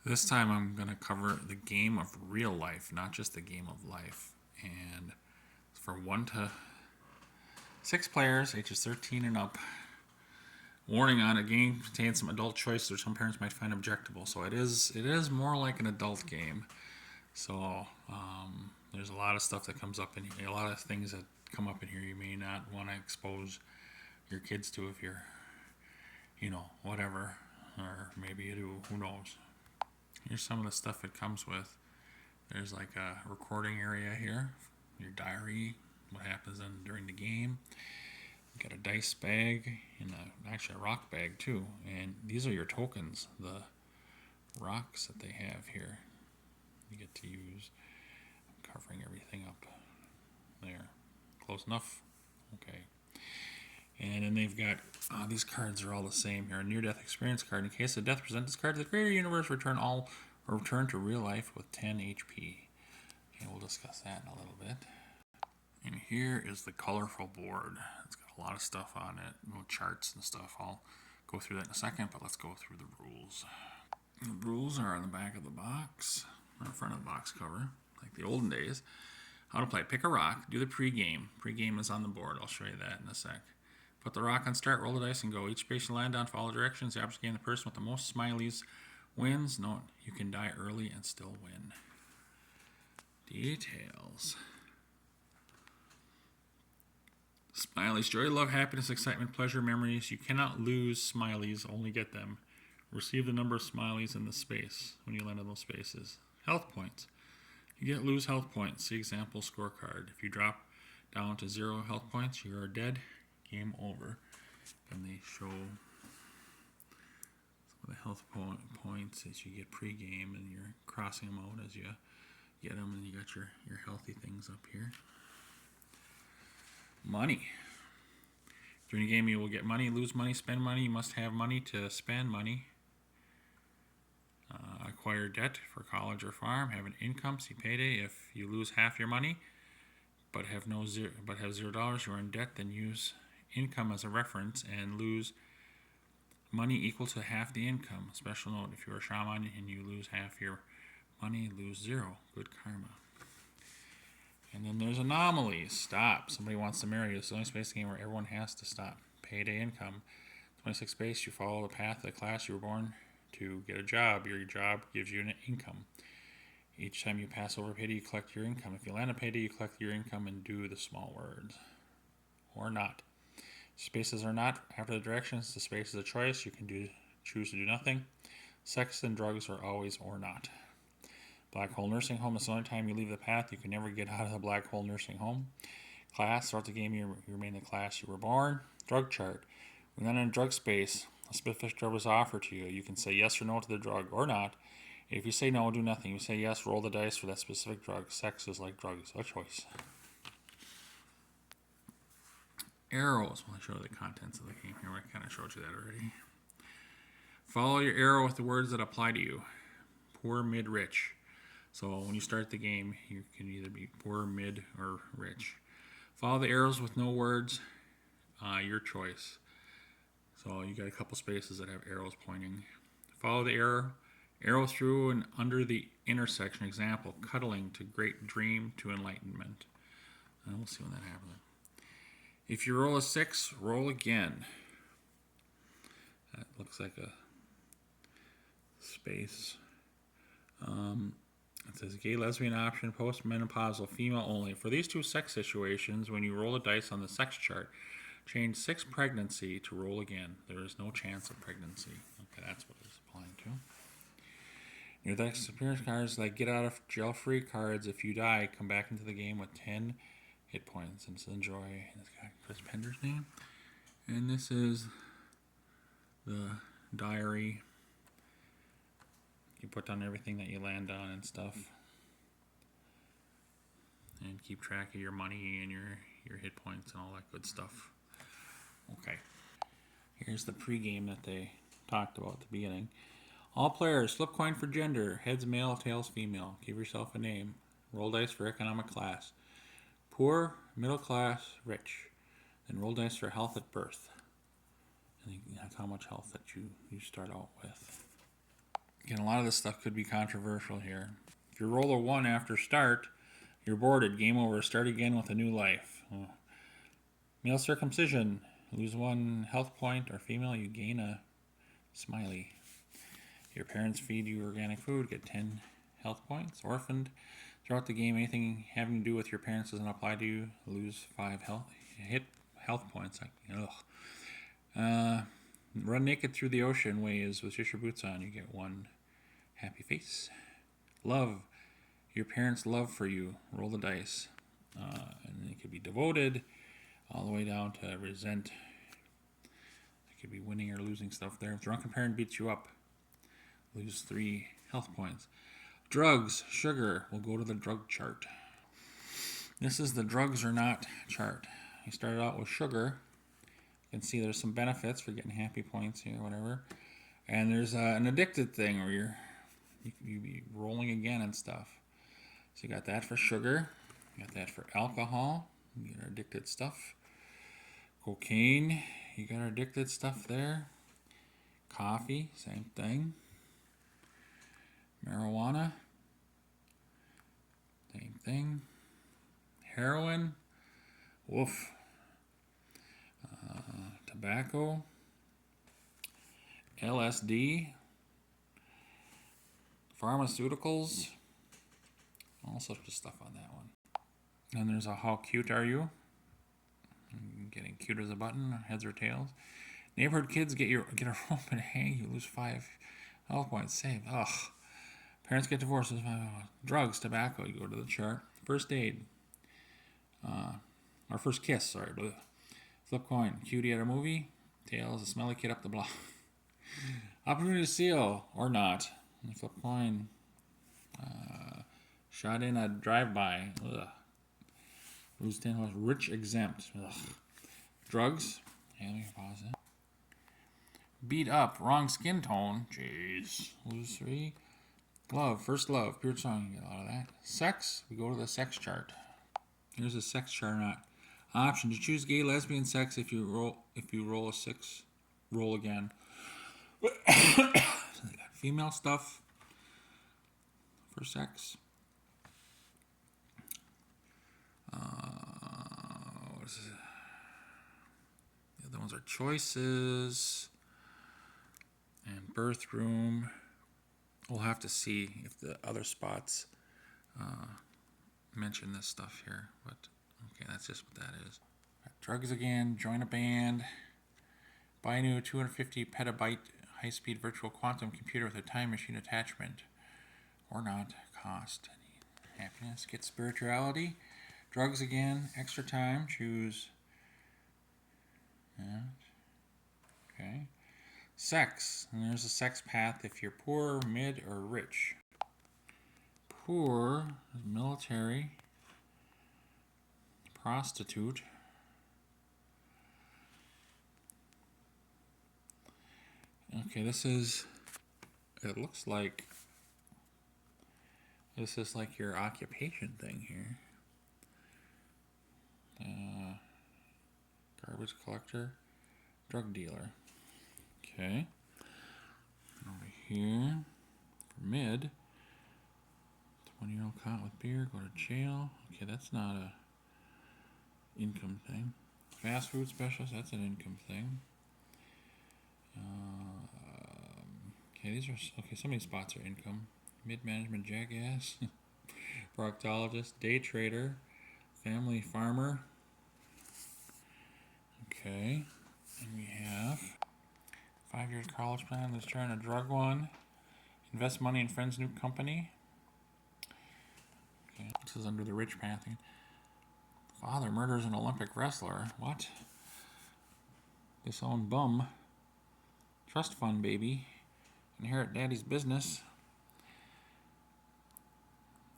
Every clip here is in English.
This time I'm going to cover the game of real life, not just the game of life. And for 1 to 6 players, ages 13 and up. Warning on a game contains some adult choices which some parents might find objectionable. So it is more like an adult game. So there's a lot of stuff that comes up in here, a lot of things that come up in here you may not want to expose your kids to if you're, whatever, or maybe you do, who knows. Here's some of the stuff it comes with. There's like a recording area here, your diary, what happens during the game. You got a dice bag and actually a rock bag too. And these are your tokens, the rocks that they have here. You get to use. I'm covering everything up there. Close enough? Okay. And then they've got, these cards are all the same here. A near-death experience card. In case of death, present this card to the greater universe. Return to real life with 10 HP. And we'll discuss that in a little bit. And here is the colorful board. It's got a lot of stuff on it, charts and stuff. I'll go through that in a second, but let's go through the rules. The rules are on the back of the box, or in front of the box cover, like the olden days. How to play. Pick a rock. Do the pregame. Pregame is on the board. I'll show you that in a sec. Put the rock on start, roll the dice, and go. Each space you land on, follow directions. The opposite game, the person with the most smileys wins. Note, you can die early and still win. Details. Smileys. Joy, love, happiness, excitement, pleasure, memories. You cannot lose smileys, only get them. Receive the number of smileys in the space when you land on those spaces. Health points. You lose health points. See example scorecard. If you drop down to 0 health points, you are dead. Game over. And they show some of the health points as you get pregame, and you're crossing them out as you get them, and you got your healthy things up here. Money. During a game, you will get money, lose money, spend money. You must have money to spend money. Acquire debt for college or farm. Have an income. See payday. If you lose half your money, but have $0, you are in debt. Then use income as a reference and lose money equal to half the income. Special note: if you're a shaman and you lose half your money, lose 0. Good karma. And then there's anomalies. Stop. Somebody wants to marry you. It's the only space game where everyone has to stop. Payday income. 26 space. You follow the path of the class you were born to get a job. Your job gives you an income. Each time you pass over payday, you collect your income. If you land a payday, you collect your income and do the small words. Or not. Spaces are not after the directions. The space is a choice. You can choose to do nothing. Sex and drugs are always or not. Black hole nursing home is the only time you leave the path. You can never get out of the black hole nursing home. Class. Throughout the game, you remain in the class you were born. Drug chart. When you're in a drug space, a specific drug is offered to you. You can say yes or no to the drug or not. If you say no, do nothing. You say yes, roll the dice for that specific drug. Sex is like drugs, a choice. Arrows. Well, I show the contents of the game here. I kind of showed you that already. Follow your arrow with the words that apply to you. Poor, mid, rich. So when you start the game, you can either be poor, mid, or rich. Follow the arrows with no words. Your choice. So you got a couple spaces that have arrows pointing. Follow the arrow through and under the intersection. Example: cuddling to great dream to enlightenment. And we'll see when that happens. If you roll a 6, roll again. That looks like a space. It says gay, lesbian option, postmenopausal, female only. For these two sex situations, when you roll a dice on the sex chart, change 6 pregnancy to roll again. There is no chance of pregnancy. Okay, that's what it's applying to. Your deck experience cards like get out of jail free cards. If you die, come back into the game with 10 hit points. And it's enjoy. And it's got Chris Pender's name. And this is the diary. You put down everything that you land on and stuff. And keep track of your money and your hit points and all that good stuff. Okay. Here's the pregame that they talked about at the beginning. All players, flip coin for gender. Heads male, tails female. Give yourself a name. Roll dice for economic class. Poor, middle class, rich. Then roll dice for health at birth. And that's how much health that you start out with. Again, a lot of this stuff could be controversial here. If you roll a 1 after start, you're boarded. Game over. Start again with a new life. Oh. Male circumcision. Lose 1 health point, or female, you gain a smiley. Your parents feed you organic food, get 10 health points. Orphaned. Throughout the game, anything having to do with your parents doesn't apply to you. Lose 5 health points. Run naked through the ocean waves with just your boots on. You get 1 happy face. Love. Your parents' love for you. Roll the dice. And it could be devoted, all the way down to resent. It could be winning or losing stuff there. If drunken parent beats you up, lose 3 health points. Drugs, sugar. We'll go to the drug chart. This is the drugs or not chart. You started out with sugar. You can see there's some benefits for getting happy points here, whatever. And there's an addicted thing where you be rolling again and stuff. So you got that for sugar. You got that for alcohol. You get addicted stuff. Cocaine. You got addicted stuff there. Coffee. Same thing. Marijuana. Same thing. Heroin. Woof. Tobacco. LSD. Pharmaceuticals. All sorts of stuff on that one. And there's a how cute are you? Getting cute as a button, heads or tails. Neighborhood kids get a rope and hang. You lose 5 health points. Save. Ugh. Parents get divorced. Drugs, tobacco. You go to the chart. First aid. Or first kiss. Sorry. Flip coin. Cutie at a movie. Tails. A smelly kid up the block. Opportunity to steal or not. Flip coin. Shot in a drive-by. Ugh. Lose 10 was rich exempt. Ugh. Drugs. Yeah, let me pause it. Beat up. Wrong skin tone. Jeez. Lose 3. Love. First love. Pure song. You get a lot of that. Sex. We go to the sex chart. Here's a sex chart or not. Option to choose gay, lesbian sex if you roll a 6. Roll again. So they got female stuff for sex. What is it? The other ones are choices and birth room. We'll have to see if the other spots mention this stuff here, but okay, that's just what that is. Drugs again. Join a band. Buy a new 250 petabyte high-speed virtual quantum computer with a time machine attachment, or not. Cost. Happiness. Get spirituality. Drugs again. Extra time. Choose. Yeah. Okay. Sex. And there's a sex path if you're poor, mid, or rich. Poor is military. Prostitute. Okay, this is. It looks like. This is like your occupation thing here. Garbage collector, drug dealer. Okay. Over here, for mid, 20-year-old caught with beer, go to jail. Okay, that's not a income thing. Fast food specialist, that's an income thing. Okay, these are okay. Some of these spots are income. Mid-management jackass, proctologist, day trader, family farmer. Okay, and we have 5 years college plan. Let's try a drug one. Invest money in friend's new company. Okay, this is under the rich path. Father murders an Olympic wrestler. What? Disowned bum. Trust fund baby. Inherit daddy's business.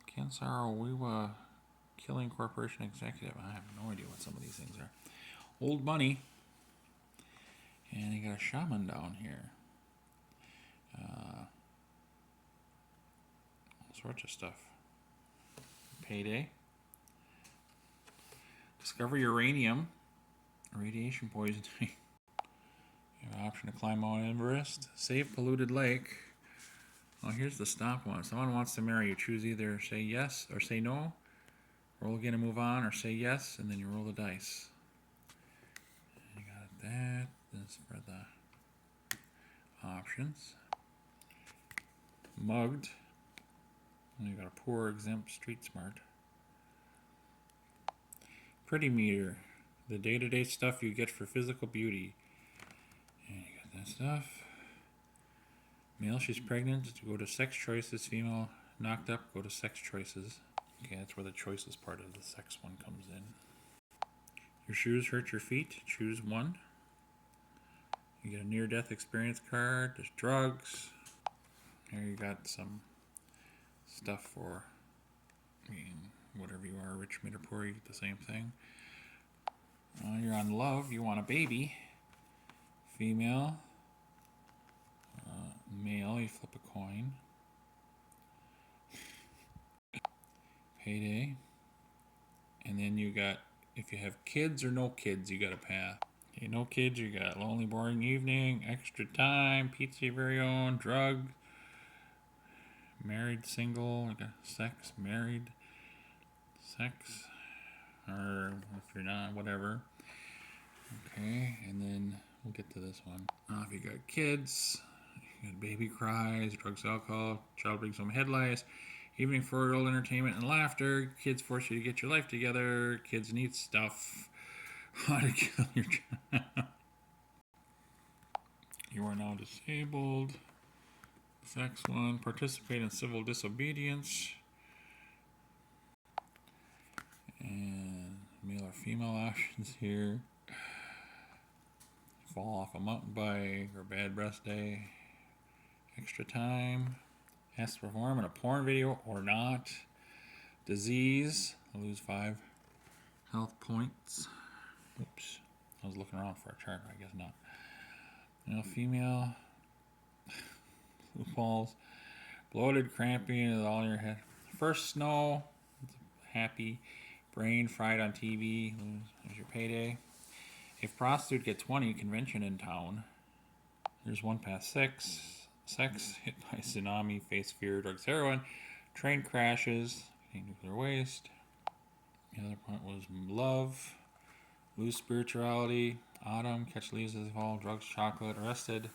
Kensaro Wiwa Killing Corporation Executive. I have no idea what some of these things are. Old money. And you got a shaman down here. All sorts of stuff. Payday. Discover uranium. Radiation poisoning. You have an option to climb Mount Everest. Save polluted lake. Oh, here's the stop one. Someone wants to marry you. Choose either say yes or say no. Roll again and move on, or say yes, and then you roll the dice. You got that. This is for the options. Mugged. And you got a poor, exempt, street smart. Pretty meter. The day-to-day stuff you get for physical beauty. And you got that stuff. Male, she's pregnant. To go to sex choices. Female, knocked up. Go to sex choices. Okay, that's where the choices part of the sex one comes in. Your shoes hurt your feet. Choose one. You get a near-death experience card. There's drugs. Here you got some stuff for, whatever you are, rich, mid, or poor, you get the same thing. You're on love. You want a baby. Female. Male, you flip a coin. Payday. And then you got, if you have kids or no kids, you got a path. Okay, no kids, you got lonely, boring evening, extra time, pizza your very own, drug, married, single, like a sex, married, sex, or if you're not, whatever. Okay, and then we'll get to this one. If you got kids, you got baby cries, drugs, alcohol, child brings home headlights, evening for adult entertainment and laughter, kids force you to get your life together, kids need stuff, how to kill your child. You are now disabled. Sex one, participate in civil disobedience. And male or female options here. Fall off a mountain bike or bad breast day. Extra time. Has to perform in a porn video or not. Disease. I'll lose 5 health points. Oops. I was looking around for a chart, but I guess not. Male, female. Falls. Bloated, crampy, with all your head. First snow. Happy. Brain fried on TV. There's your payday. If prostitute get 20, convention in town. There's one past 6. Sex, hit by tsunami, face fear, drugs, heroin, train crashes, nuclear waste. The other point was love, lose spirituality, autumn, catch leaves as they fall, drugs, chocolate, arrested,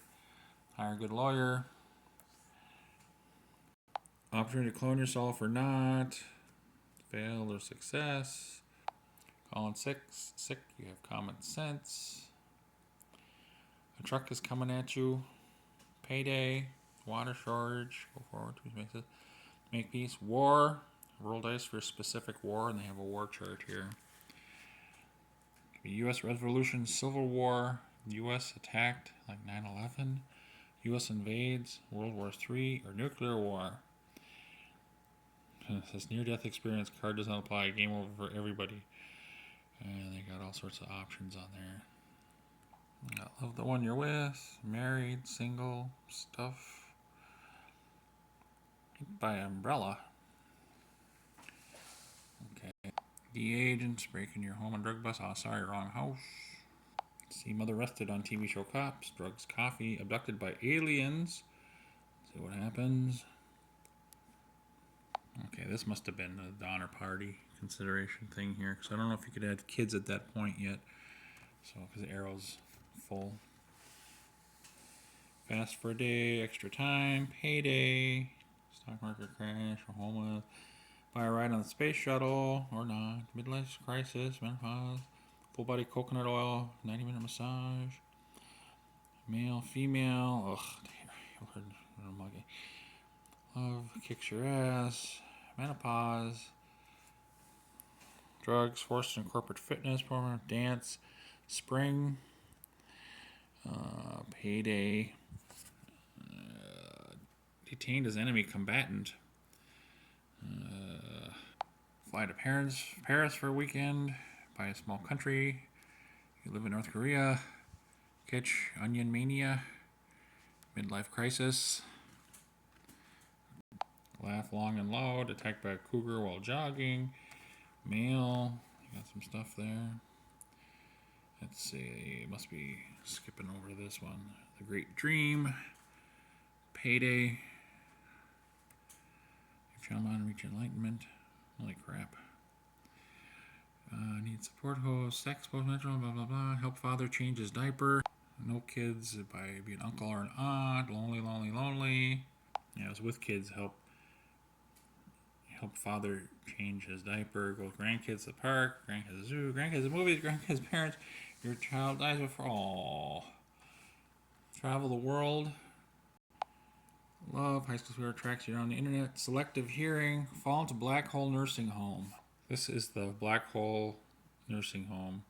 hire a good lawyer, opportunity to clone yourself or not, fail or success, calling sick, you have common sense, a truck is coming at you, payday, water shortage, go forward, make peace, war, roll dice for a specific war, and they have a war chart here. U.S. Revolution, Civil War, U.S. attacked like 9/11, U.S. invades, World War III, or nuclear war. It says near-death experience card does not apply. Game over for everybody. And they got all sorts of options on there. I love the one you're with, married, single, stuff. By umbrella. Okay. The agents breaking your home and drug bust. Oh, sorry, wrong house. See mother arrested on TV show Cops. Drugs, coffee. Abducted by aliens. See what happens. Okay, this must have been the Donner Party consideration thing here, because I don't know if you could add kids at that point yet. So, because the arrow's full. Fast for a day, extra time, payday, stock market crash, or homeless. Buy a ride on the space shuttle, or not. Midlife crisis, menopause. Full body coconut oil, 90-minute massage. Male, female. Ugh, love kicks your ass. Menopause. Drugs, forced in corporate fitness program, dance, spring, payday, detained as enemy combatant, fly to Paris for a weekend, buy a small country, you live in North Korea, catch onion mania, midlife crisis, laugh long and loud, attacked by a cougar while jogging, male, you got some stuff there. Let's see, must be skipping over this one. The Great Dream, payday, Child on reach enlightenment. Holy crap. Need support host, sex, post-menstrual, blah, blah, blah. Help father change his diaper. No kids by being an uncle or an aunt. Lonely, lonely, lonely. Yeah, I was with kids. Help father change his diaper. Go with grandkids to the park. Grandkids to the zoo. Grandkids to movies. Grandkids parents. Your child dies before all. Travel the world. Love. High school sweetheart tracks you on the internet. Selective hearing. Fall into black hole nursing home. This is the black hole nursing home.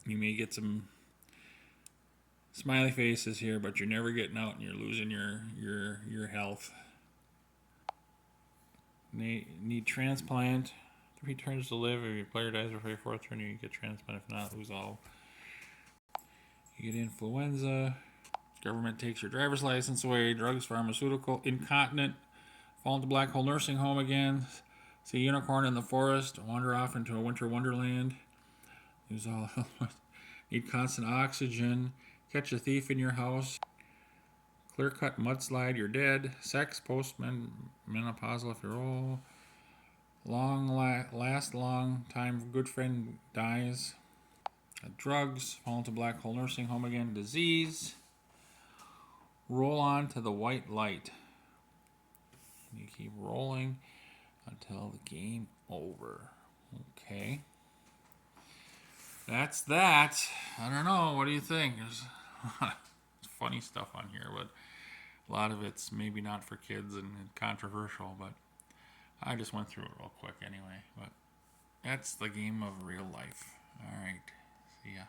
You may get some smiley faces here, but you're never getting out and you're losing your health. Need transplant. 3 turns to live. If your player dies before your 4th turn, you get transplant. If not, lose all. You get influenza. Government takes your driver's license away. Drugs, pharmaceutical. Incontinent. Fall into black hole nursing home again. See a unicorn in the forest. Wander off into a winter wonderland. Lose all. Need constant oxygen. Catch a thief in your house. Clear cut mudslide, you're dead. Sex, post-menopausal if you're old. Long time good friend dies. Drugs, fall into black hole nursing home again. Disease. Roll on to the white light. You keep rolling until the game over. Okay. That's that. I don't know. What do you think? There's funny stuff on here, but a lot of it's maybe not for kids and controversial, but I just went through it real quick anyway. But that's the game of real life. All right. See ya.